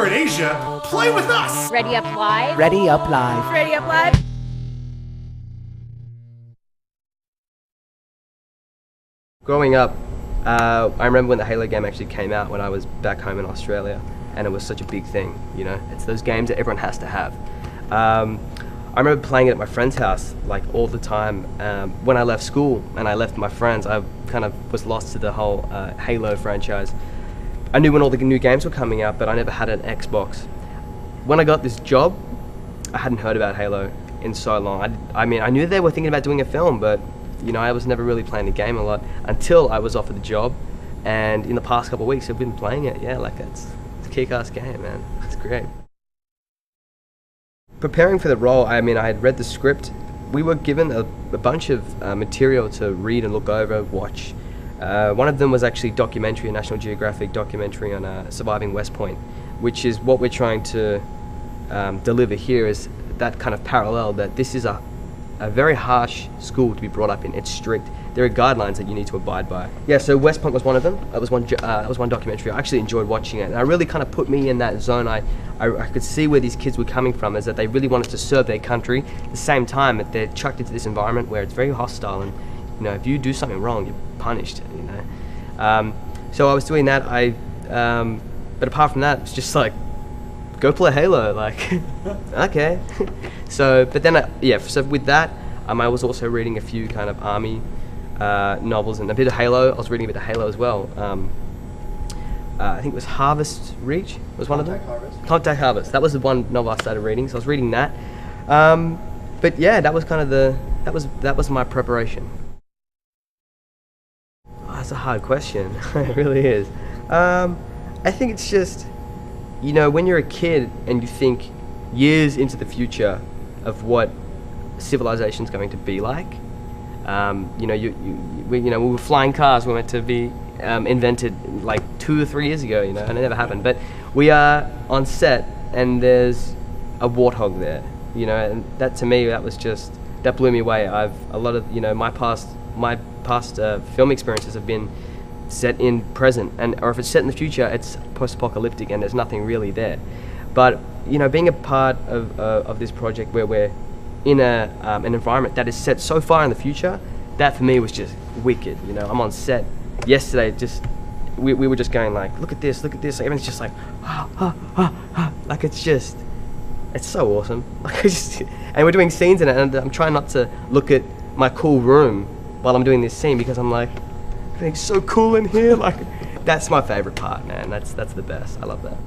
you're in Asia, play with us! Ready Up Live. Ready Up Live. Ready Up Live. Growing up, I remember when the Halo game actually came out when I was back home in Australia, and it was such a big thing, you know? It's those games that everyone has to have. I remember playing it at my friend's house like all the time. When I left school and I left my friends, I kind of was lost to the whole Halo franchise. I knew when all the new games were coming out, but I never had an Xbox. When I got this job, I hadn't heard about Halo in so long. I mean, I knew they were thinking about doing a film, but you know, I was never really playing the game a lot until I was offered the job. And in the past couple of weeks, I've been playing it. Yeah, like it's a kick-ass game, man. It's great. Preparing for the role, I mean, I had read the script. We were given a bunch of material to read and look over, watch. One of them was actually documentary, a National Geographic documentary on surviving West Point, which is what we're trying to deliver here, is that kind of parallel that this is a very harsh school to be brought up in. It's strict. There are guidelines that you need to abide by. Yeah, so West Point was one of them. It was one documentary. I actually enjoyed watching it, and it really kind of put me in that zone. I could see where these kids were coming from, is that they really wanted to serve their country. At the same time, that they're chucked into this environment where it's very hostile, and you know, if you do something wrong, you're punished. You know, so I was doing that. But apart from that, it's just like, go play Halo. Like, okay. So, but then, so with that, I was also reading a few kind of army novels and a bit of Halo. I was reading a bit of Halo as well. I think it was Harvest Reach was one of them. Contact Harvest. That was the one novel I started reading. So I was reading that. But yeah, that was kind of that was my preparation. Oh, that's a hard question. It really is. I think it's just, you know, when you're a kid and you think years into the future of what civilization's going to be like. You know, we were flying cars were meant to be invented like 2 or 3 years ago, you know, and it never happened. But we are on set and there's a warthog there, you know, and that to me, that blew me away. A lot of, you know, my past film experiences have been set in present, or if it's set in the future, it's post-apocalyptic and there's nothing really there. But you know, being a part of this project where we're in an environment that is set so far in the future, that for me was just wicked. You know, I'm on set yesterday, we were just going like, look at this, everything's just like, like it's so awesome. Like and we're doing scenes in it, and I'm trying not to look at my cool room while I'm doing this scene, because I'm like, everything's so cool in here. Like, that's my favorite part, man. That's the best. I love that.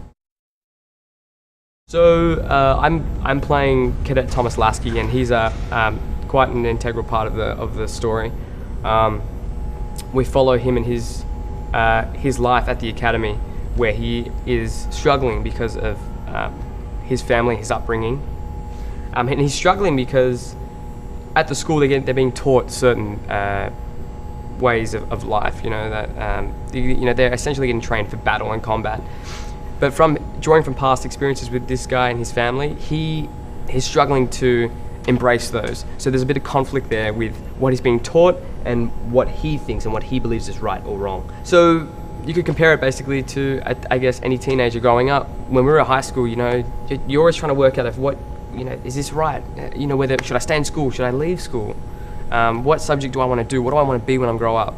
So I'm playing Cadet Thomas Lasky, and he's quite an integral part of the story. We follow him in his life at the academy, where he is struggling because of his family, his upbringing, and he's struggling because at the school they're being taught certain ways of life. You know, that you know, they're essentially getting trained for battle and combat. But drawing from past experiences with this guy and his family, he's struggling to embrace those. So there's a bit of conflict there with what he's being taught and what he thinks and what he believes is right or wrong. So you could compare it basically to, I guess, any teenager growing up. When we were at high school, you know, you're always trying to work out what, you know, is this right? You know, whether should I stay in school? Should I leave school? What subject do I want to do? What do I want to be when I grow up?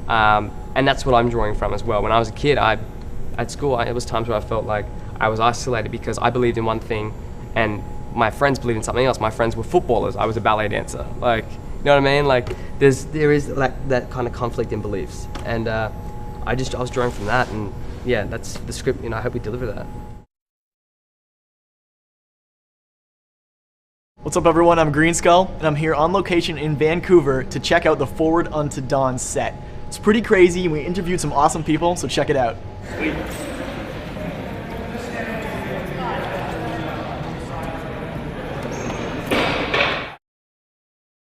And that's what I'm drawing from as well. When I was a kid, at school, it was times where I felt like I was isolated because I believed in one thing and my friends believed in something else. My friends were footballers, I was a ballet dancer. Like, you know what I mean? Like, there is like that kind of conflict in beliefs. And I was drawing from that, and yeah, that's the script, you know, I hope we deliver that. What's up everyone, I'm Green Skull, and I'm here on location in Vancouver to check out the Forward Unto Dawn set. It's pretty crazy, and we interviewed some awesome people, so check it out. Sweet.